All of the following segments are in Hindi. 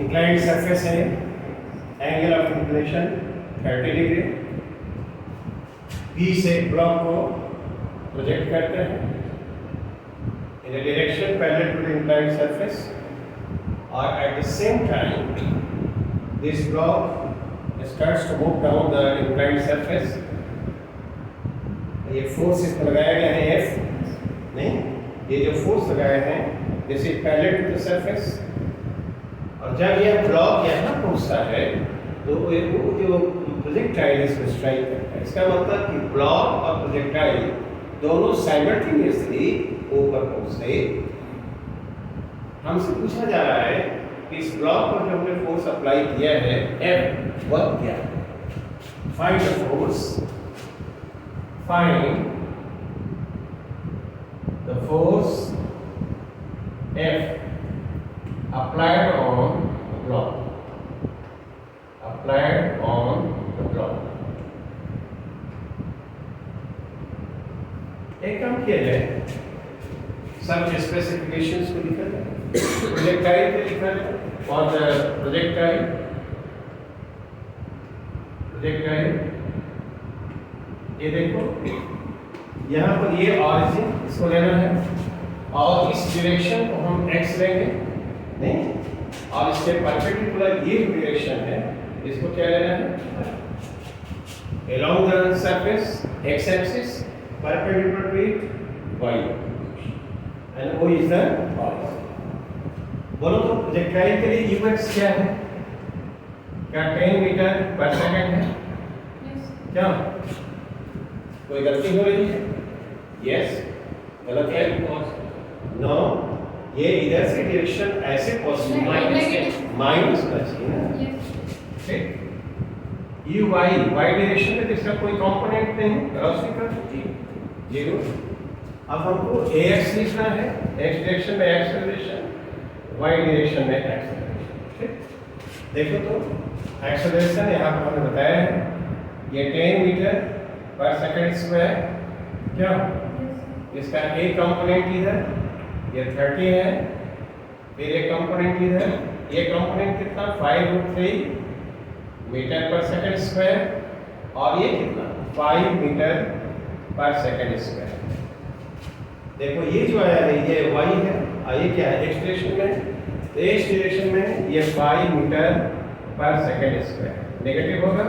इंक्लाइंड सरफेस है, angle of inclination 30 degree. B से ब्लॉक को प्रोजेक्ट करते हैं in a direction parallel to the inclined surface, or at the same time this block starts to move down the inclined surface। ये फोर्स इसमें लगाया गया है F, नहीं, ये जो फोर्स लगाया है this is parallel to the surface, और जब यह ब्लॉक यहाँ पहुँचता है तो वो जो प्रोजेक्टाइल इसको स्ट्राइक करता है। इसका मतलब कि ब्लॉक और प्रोजेक्टाइल दोनों साइमल्टेनियसली ऊपर पहुँचते। हमसे पूछा जा रहा है कि इस ब्लॉक पर जो हमने फोर्स अप्लाई किया है F, वह क्या है? Find the force, find the force F applied on the block, applied on the block। एक काम किया जाए, सब स्पेसिफिकेशंस को लिखा जाए, प्रोजेक्टाइल पे लिखा जाए, और प्रोजेक्टाइल ये देखो यहाँ पर ये ऑरिजिन इसको लेना है, और इस डायरेक्शन को हम x लेंगे, नहीं, और इसके परपेंडिकुलर ये डायरेक्शन है, इसको क्या लेना है? along the surface x axis perpendicular to it y, and O is the horizon। बोलो तो प्रोजेक्टाइल के लिए ux क्या है? क्या 10 मीटर पर सेकंड है? क्या कोई गलती हो रही है? यस, गलत है? नो, ये इधर से डायरेक्शन ऐसे पॉसिबल माइनस होना चाहिए ना, ठीक? यू वाई डायरेक्शन में इसका कोई कंपोनेंट नहीं, वेलोसिटी का जीरो। अब हमको ax लिखना है, x डायरेक्शन में एक्सेलरेशन, y डायरेक्शन में एक्सेलरेशन, ठीक? देखो तो एक्सेलरेशन यहाँ पर हमने बताया है, ये 10 मीटर पर सेकंड स्क्वायर, क्या इसका एक कंपोनेंट इधर, ये 30 है, फिर एक कंपोनेंट इधर, ये कंपोनेंट कितना 5√3 मीटर पर सेकंड स्क्वायर, और ये कितना 5 मीटर पर सेकंड स्क्वायर। देखो ये जो आया है ये y है, और ये क्या है x डायरेक्शन में, तो x डायरेक्शन में ये 5 मीटर पर सेकंड स्क्वायर नेगेटिव होगा,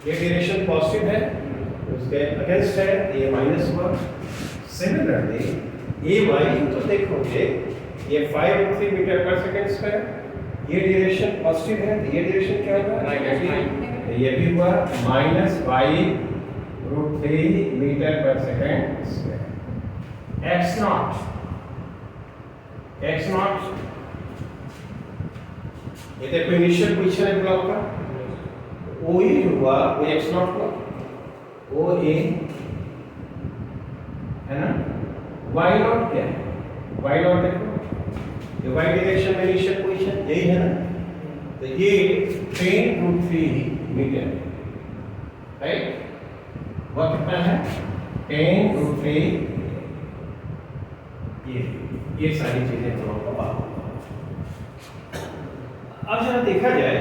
ये डायरेक्शन पॉजिटिव है, उसके अगेंस्ट है, ये माइनस हुआ। सिमिलरली ये y तो देखोगे ये 5√3 मीटर पर सेकंड स्क्वायर, ये डायरेक्शन पॉजिटिव है, तो ये डायरेक्शन क्या होगा? नेगेटिव। ये भी हुआ -5√3 मीटर पर सेकंड स्क्वायर। x नॉट ये देखो इनिशियल पोजीशन है ब्लॉक का, ओ ए हुआ वो x नॉट हुआ, ओ ए है ना। y नॉट क्या है? y नॉट देखो ये y डायरेक्शन में इनिशियल पोजीशन यही है ना, तो ये 10√3 मीटर, राइट? वह कितना है? 10√3। ये सारी चीजें हम लोगों को बात। अब जरा देखा जाए,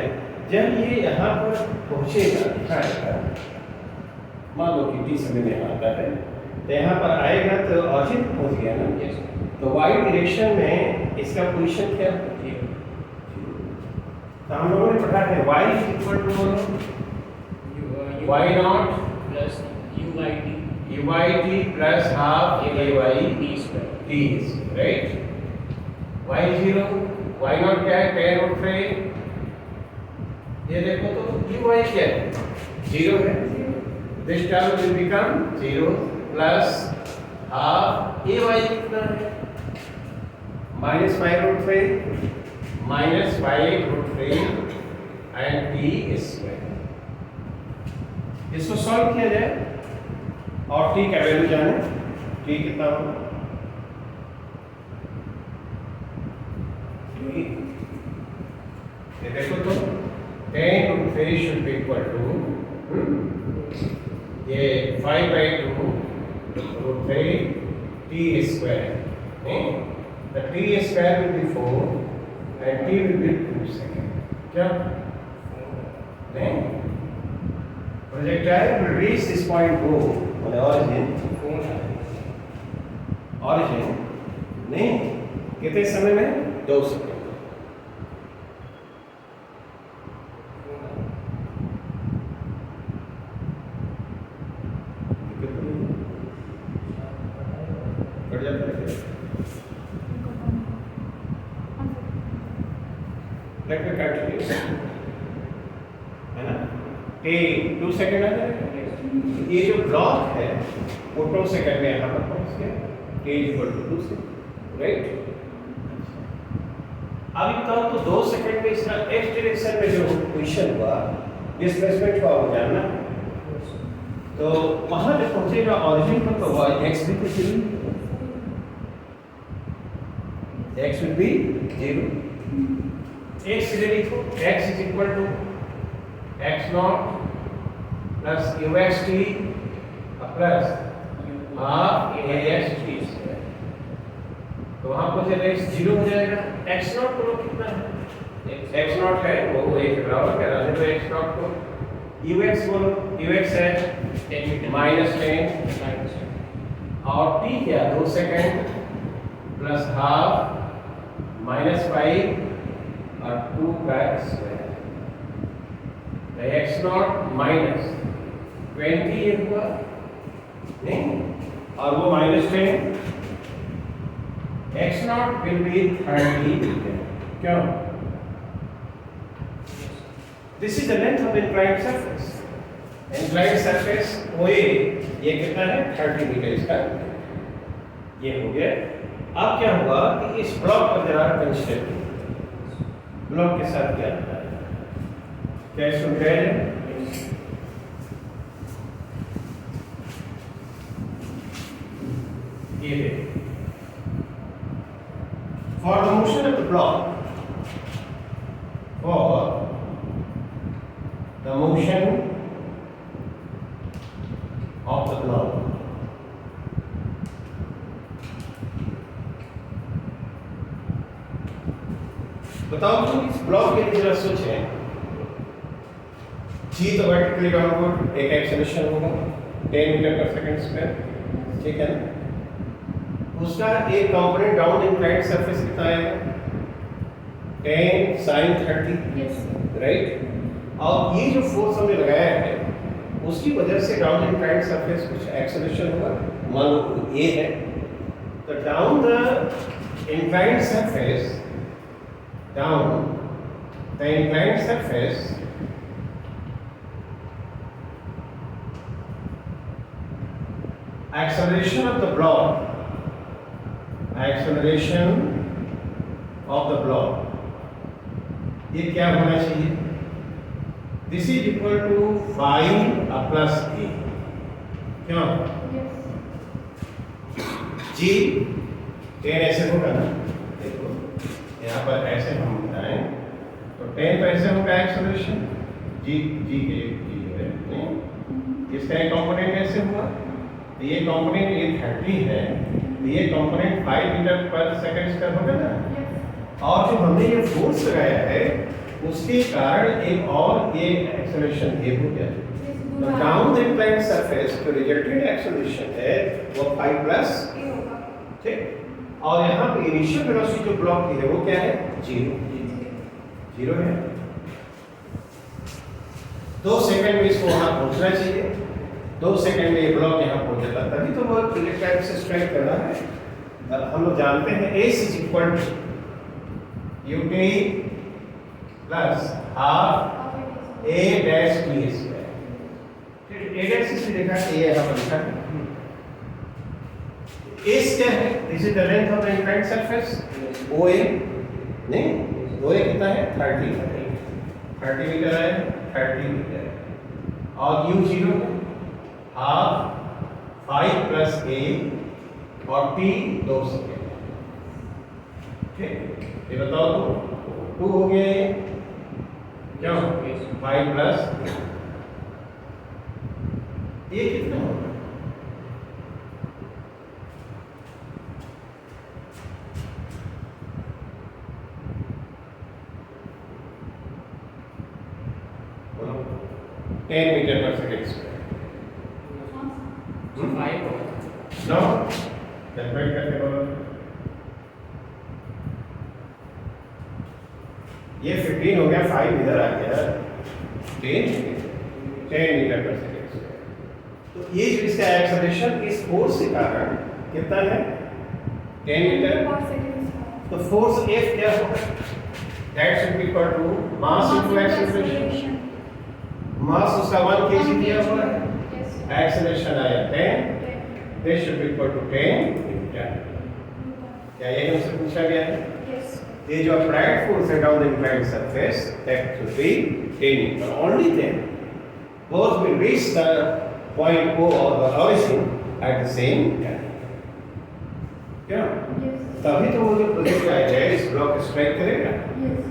जब ये यहाँ पर पहुँचेगा, दिखाएगा, मान लो कि टी समय में आता है, तो यहाँ पर आएगा तो ऑरिजिन पहुँच गया ना, तो y डायरेक्शन में इसका पोजीशन क्या होती है? तो हम लोगों ने पढ़ा है y = y not plus UYT plus half AY t is right। y0 y not क्या है? 10√3। ये देखो तो uy क्या है? 0 है, this term will become 0 plus half AY कितना है? -5√3 एंड t स्क्वायर। इसको सॉल्व किया जाए और t का वैल्यू जाने, t कितना होगा? ये देखो तो 10√3 should be equal to ये 5/2√3 t square, the t square will be 4 and t will be 2 second. क्या नहीं, projectile will reach this point O on the origin नहीं कितने समय में 2 सेकंड। कट जाता है लेट मी कंटिन्यू है ना, टी 2 सेकंड आ जाएगा। ये जो ब्लॉक है वो 2 सेकंड में यहाँ पर पहुँच गया, T equal to 2 second, right. अभी तक तो 2 सेकंड में इसका एक्स डायरेक्शन में जो पोजीशन हुआ, डिस्प्लेसमेंट हुआ वो जानना है। तो वहां जब पहुंचेगा ऑरिजिन पर तो वह एक्स भी कुछ नहीं, एक्स विल बी 0। एक्स इधर लिखो, X is equal to X naught plus U X T plus half A X T. तो वहां पर जब x 0 हो जाएगा, x नॉट को कितना है, x नॉट है वो एक बराबर क्या है, तो x नॉट को ux बोलो, ux है -10 और t क्या 2 सेकंड प्लस हाफ -5 और 2 का स्क्वायर, तो x नॉट -20 ये हुआ नहीं, और वो -10 x naught will be 30 क्यों? This is the length of inclined surface. Inclined surface OA ये कितना है 30 मीटर इसका, ये हो गया। अब क्या हुआ कि इस ब्लॉक पर जरा कंसिडर, ब्लॉक के साथ क्या होता है, क्या इसको मिलाया जाए, ये देखो for the motion of the block, for the motion of the block, बताओ तो इस ब्लॉक के लिए जरा सोचें। जी तो वर्टिकली डाउनवर्ड एक एक्सेलरेशन होगा 10 मीटर पर सेकंड स्क्वायर, ठीक है ना। उसका एक कंपोनेंट डाउन इंक्लाइंड सरफेस कितना आएगा 10 sin 30, राइट। और ये जो फोर्स हमने लगाया है उसकी वजह से डाउन इंक्लाइंड सरफेस कुछ एक्सेलरेशन होगा, मान लो ये है, तो down the inclined surface, down the inclined surface acceleration of the block, acceleration of the block, ये क्या होना चाहिए, this is equal to 5 plus a, क्यों जी 10 ऐसे होगा ना, देखो यहाँ पर ऐसे हम बताएं तो 10 तो ऐसे होगा एक्सेलरेशन, जी जी के जी है, इसका एक कंपोनेंट ऐसे हुआ, तो ये कंपोनेंट ये 30 है, तो ये कंपोनेंट 5 मीटर पर सेकंड स्क्वायर होगा ना, और जो हमने ये फोर्स लगाया है उसके कारण एक और ये एक्सेलरेशन ये हो गया, तो डाउन द इंक्लाइंड सरफेस जो रिजल्टेंट एक्सेलरेशन है वो 5 प्लस a होगा, ठीक। और यहाँ पे इनिशियल वेलोसिटी जो ब्लॉक की है वो क्या है 0 है। 2 सेकंड में इसको वहां पहुंचना चाहिए, 2 सेकंड में ये ब्लॉक यहाँ पहुंच जाता, तभी तो वो प्रोजेक्टाइल से स्ट्राइक कर रहा है। हम लोग जानते हैं S is equal to UT plus half A dash T square, फिर ए डैश से देखा कि ये यहाँ पर लिखा है, एस क्या है, this is the length of the inclined surface O A, नहीं ओ ए कितना है 30 मीटर है, 30 मीटर, और यू 0 है, हाफ 5 प्लस a और t 2 सेकंड, ठीक। ये बताओ तो 2 हो गए, क्या 5 प्लस ये कितना होगा, 10 मीटर पर सेकेंड स्क्वायर। नो कैलकुलेट करके बोलो। ये 15 हो गया, 5 इधर आ गया, 10 मीटर पर सेकेंड स्क्वायर। तो ये जो इसका एक्सेलरेशन इस फोर्स के कारण कितना है? 10 मीटर पर सेकेंड स्क्वायर। तो फोर्स F क्या होगा? That should be equal to mass into acceleration. मास उसका 1 kg दिया हुआ है, एक्सेलरेशन आया 10, this should be equal to 10 Newton. क्या ये हमसे पूछा गया है? Yes. ये जो applied force है down the inclined surface, that should be 10 Newton. Only then both will reach the point O or the origin at the same time। क्या? Yes. तभी तो वो जो प्रोजेक्ट आएगा इस ब्लॉक स्ट्राइक करेगा। Yes.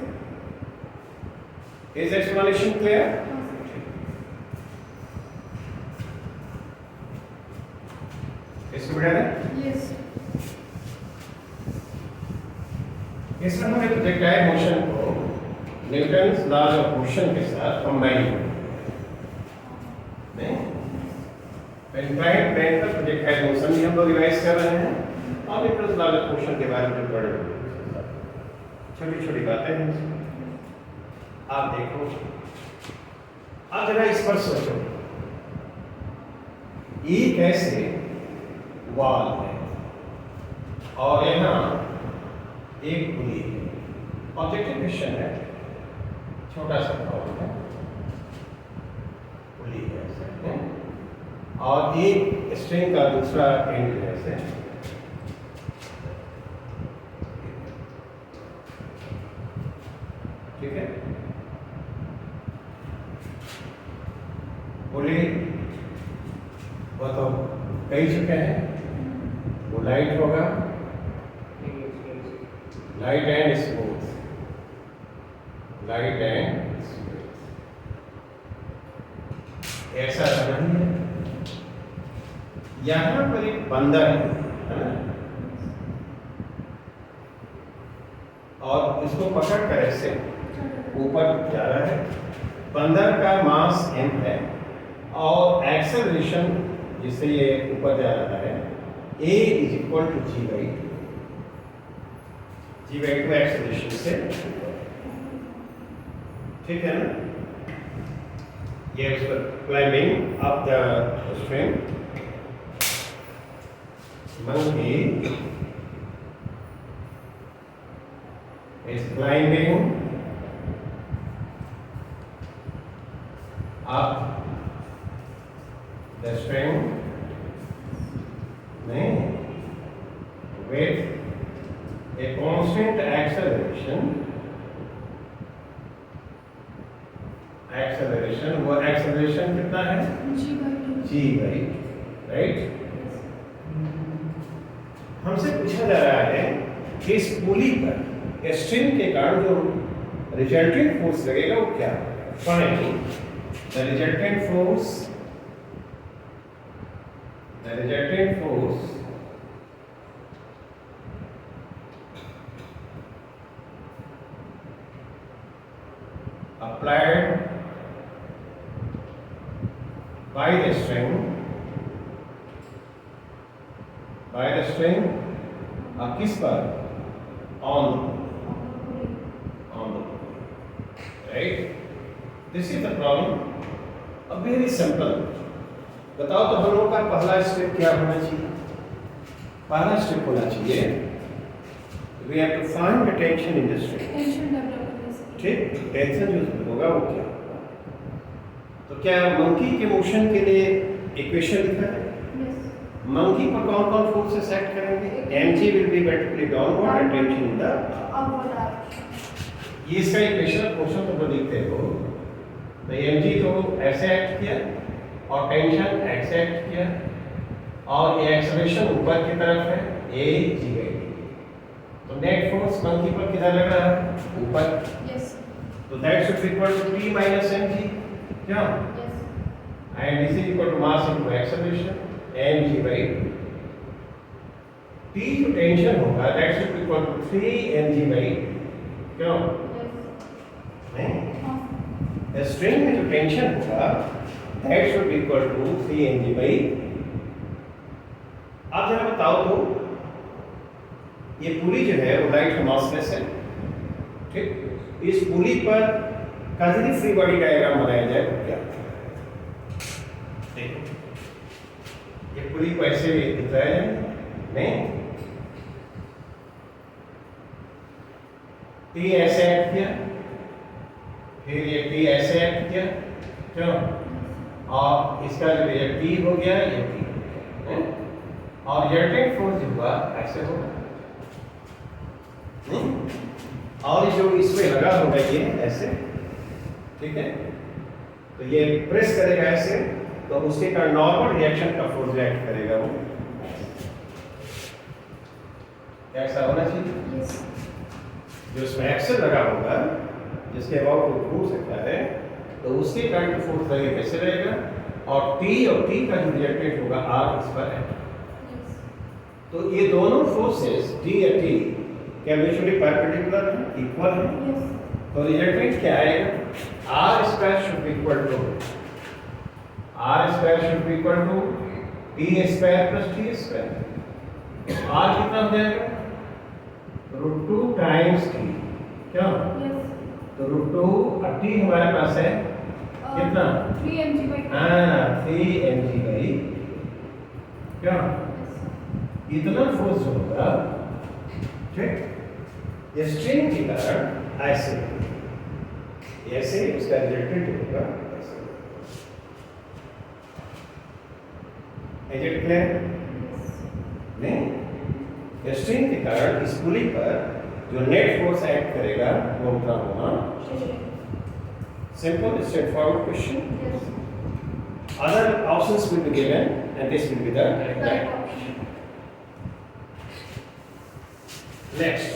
Is explanation clear? इसमें है? Yes. इसमें हमने प्रोजेक्टाइल मोशन को न्यूटन्स लॉज ऑफ मोशन के साथ कंबाइन किया। नहीं? इंक्लाइंड प्लेन पर प्रोजेक्टाइल मोशन भी हम लोग रिवाइज कर रहे हैं और न्यूटन्स लॉज ऑफ मोशन के बारे में जो पढ़े हुए छोटी-छोटी बातें हैं। आप देखो, आप जरा इस पर सोचो, ये कैसे वॉल है और यहाँ एक पुली है। ऑब्जेक्टिव क्वेश्चन है, छोटा सा प्रॉब्लम है, पुली है ऐसे है और एक स्ट्रिंग का दूसरा एंड है ऐसे। ठीक है, पुली बताओ कई चुके हैं, वो लाइट होगा, light and smooth, light and smooth, ऐसा नहीं है। यहां पर एक बंदर है ना, और इसको पकड़ कर ऐसे ऊपर जा रहा है। बंदर का मास m है और एक्सेलरेशन जिससे ये ऊपर जा रहा है a is equal to g/2 acceleration से। ठीक है ना, ये उस पर climbing up the string, monkey is climbing up the string with a constant acceleration, वो acceleration कितना है? g/2, right. हमसे पूछा जा रहा है कि इस पुली पर स्ट्रिंग के कारण जो रिजल्टेंट फोर्स लगेगा वो क्या होगा? पढ़ेंगे the resultant force applied by the string किस पर? on the right, this is the problem। अब वेरी सिंपल बताओ तो हम लोगों का पहला स्टेप क्या होना चाहिए? पहला स्टेप होना चाहिए we have to find the tension in the string। ठीक, टेंशन जो होगा वो क्या होगा? तो क्या मंकी के मोशन के लिए इक्वेशन लिखा है? मंकी पर कौन कौन फोर्सेस एक्ट करेंगे? mg will be vertically downward and tension in the upward direction। ये इसका इक्वेशन क्वेश्चन तो लिखते हो, तो mg तो ऐसे एक्ट किया और टेंशन ऐसे एक्ट किया और ये एक्सेलरेशन ऊपर की तरफ है a g/2। तो नेट फोर्स मंकी पर किधर लग रहा है? ऊपर। यस। तो that should be equal to p minus mg, क्या? Yes. And this is equal to mass into acceleration mg/2। p जो टेंशन होगा that should be equal to 3mg/2, क्यों? यस। नहीं, स्ट्रिंग में जो टेंशन होगा that should equal to 3 mg by. आप जरा बताओ तो ये पुली जो है वो लाइट मासलेस है, ठीक। इस पुली पर कांजिनी फ्री बॉडी डायग्राम बनाया जाए तो क्या देखो, ये पुली को ऐसे दिखाया जाए नहीं, टी ऐसे एक्ट किया, फिर ये टी ऐसे एक्ट किया, क्यों, और इसका जो ये टी हो गया ये टी हो गया, और रिजल्टेंट फोर्स जो हुआ ऐसे होगा नहीं, और जो इसमें लगा होगा ये ऐसे, ठीक है। तो ये प्रेस करेगा ऐसे, तो उसके कारण नॉर्मल रिएक्शन का फोर्स रिएक्ट करेगा वो ऐसा होना चाहिए। yes. जो उसमें एक्सेल लगा होगा जिसके अबाउट वो घूम सकता है, तो उसके कारण फोर्स लगेगा कैसे रहेगा, और टी का जो रिएक्टेंट होगा आर इस पर है। तो ये दोनों फोर्सेस डी या टी क्या म्यूचुअली परपेंडिकुलर है, इक्वल है। तो रिजल्टेंट क्या आएगा, R square should be equal to T square plus T square. R कितना हो जाएगा, √2 टाइम्स टी, क्या तो √2 टी हमारे पास है कितना 3 mg/t। हाँ 3 mg/, क्या इतना फोर्स होगा, ठीक। ये स्ट्रिंग की तरह ऐसे उसका रिजल्टेंट होगा ऐसे। इज इट क्लियर नहीं, ये स्ट्रिंग के कारण इस पुली पर जो नेट फोर्स एक्ट करेगा वो उतना होना। Simple straight forward question. Other options will be given and this will be the correct option. Next,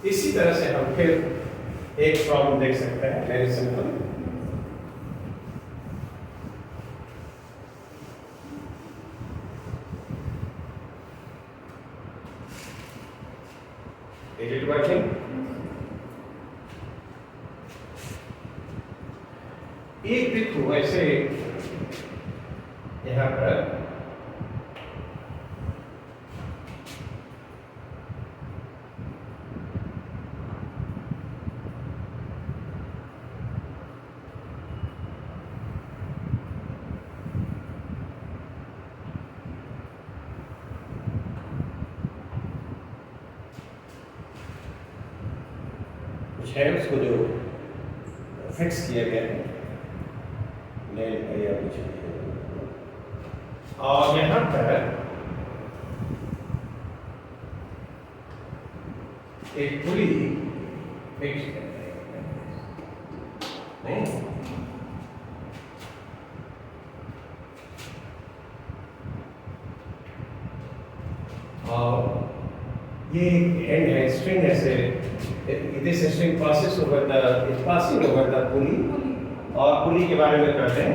इसी तरह से हम फिर एक प्रॉब्लम देख सकते हैं, very simple. Is it working? एक देखो ऐसे यहां पर है, उसको जो फिक्स किया गया है नेल या कुछ, और यहाँ पर एक पुली फिक्स नहीं, और ये एंड है स्ट्रिंग ऐसे, this string passes over the is passing over the pulley, और पुली के बारे में कहते हैं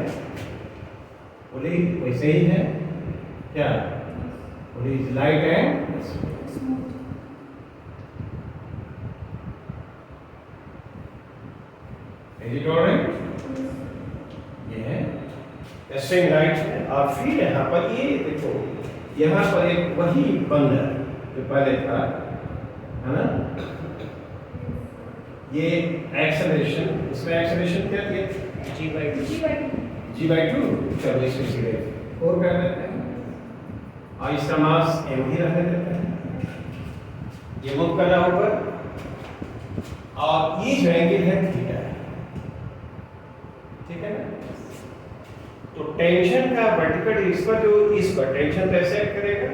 पुली वैसे ही है, क्या pulley is light and smooth. Is it alright? ये है स्ट्रिंग लाइट है, और फिर यहाँ पर ये देखो, यहाँ पर एक वही बंधन जो पहले था, है ना, ये एक्सेलरेशन, इसमें एक्सेलरेशन क्या थी, g/2, चलो इसे सीधे 4 कर देते हैं, और इसका मास m ही रहने देते हैं, ये मूव कर रहा होगा, और ये जो एंगल है थीटा है, ठीक है ना। तो टेंशन का वर्टिकल इस पर जो इस पर टेंशन कैसे एक्ट करेगा,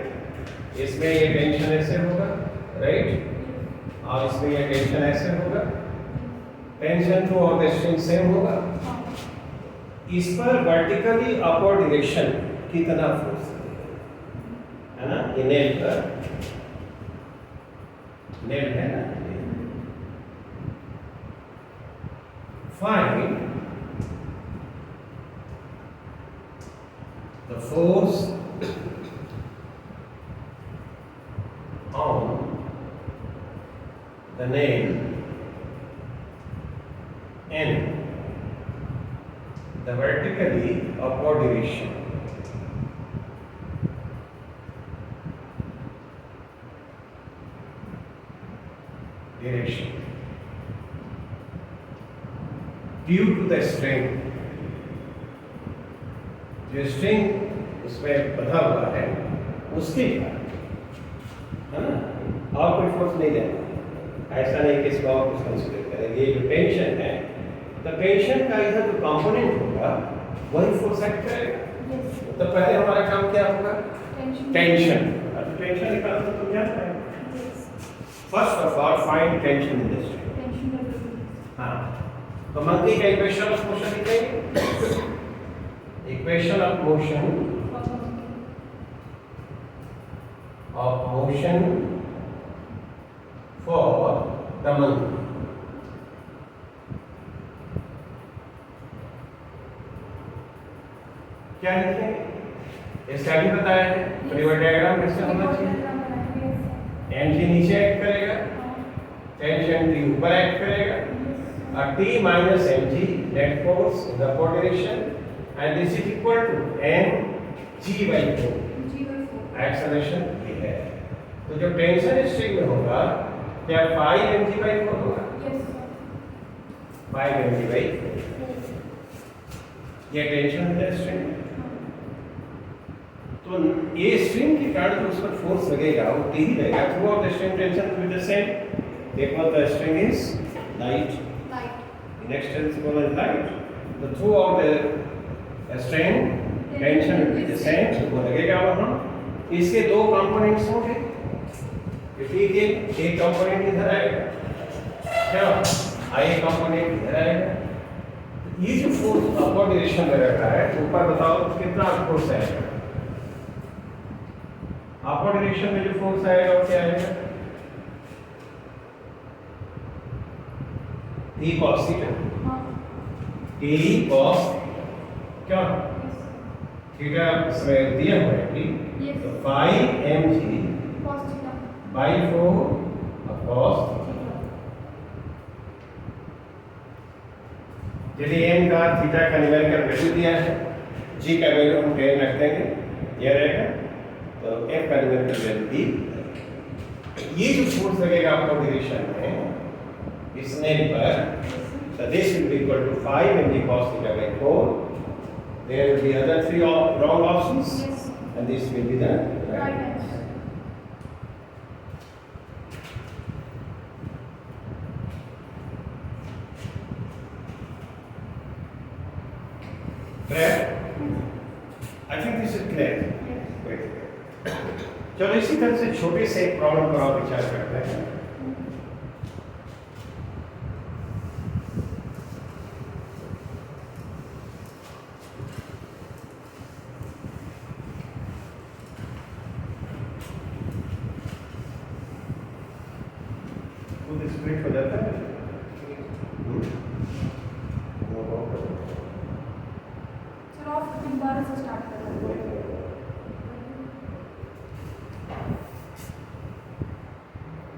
इसमें ये टेंशन ऐसे होगा, राइट, और इसमें ये टेंशन ऐसे होगा, टेंशन टू और स्ट्रिंग सेम होगा, इस पर वर्टिकली अपवर्ड डायरेक्शन कितना फोर्स है ना, ये नेल पर नेल है ना, find the force on the nail N the vertically upward direction. Due to the string, जो स्ट्रिंग उसमें बंधा हुआ है उसके कारण, है ना, और कोई फोर्स नहीं देना, ऐसा नहीं कि इसको और कुछ कंसीडर करेंगे। ये जो टेंशन है, तो टेंशन का इधर जो कंपोनेंट होगा वही फोर्स एक्ट करेगा। तो पहले हमारा काम क्या होगा? टेंशन। अब टेंशन निकालना तो क्या है? First of all find tension in the string. हाँ, तो मंकी का इक्वेशन ऑफ मोशन लिखेंगे। Equation of motion for the monkey. क्या लिखेंगे? इसका भी बताया है, फ्रीवर डायग्राम कैसे होना चाहिए। एम जी नीचे एक्ट करेगा, टेंशन टी ऊपर एक्ट करेगा, और T minus mg net force in the upward direction, and this is equal to mg by 4 acceleration ये है। तो जो टेंशन स्ट्रिंग में होगा क्या 5 mg by 4 होगा? यस सर, 5 mg by 4 ये टेंशन है स्ट्रिंग। तो ये स्ट्रिंग के कारण जो उस पर फोर्स लगेगा वो T ही लगेगा। Throughout the string tension will be the same. देखो the string is light, next principle is light, the throughout the strain tension will be the same, so वो लगेगा वहाँ। इसके दो कंपोनेंट्स होंगे, ठीक है, एक कंपोनेंट इधर आएगा, क्या आई कंपोनेंट इधर आएगा। ये जो फोर्स अपवर्ड डायरेक्शन में रखा है, ऊपर बताओ कितना फोर्स आएगा? अपवर्ड डायरेक्शन में जो फोर्स आएगा वो क्या आएगा? T cos theta, T cos क्या थीटा इसमें दिया हुआ है T, तो 5 mg by 4 cos theta। यदि m का थीटा का न्यूमेरिकल वैल्यू दिया है, g का वैल्यू हम 10 रख देंगे, ये रहेगा, तो f का न्यूमेरिकल वैल्यू d। ये जो फोर्स लगेगा आपको डायरेक्शन में इस नेट पर, so this will be equal to 5 mg cos theta by 4. There will be other three wrong options, yes, and this will be the right answer. Clear? I think this is clear. Yes. चलो इसी तरह से छोटे से एक प्रॉब्लम पर और विचार करते हैं। स्प्लिट हो जाता है।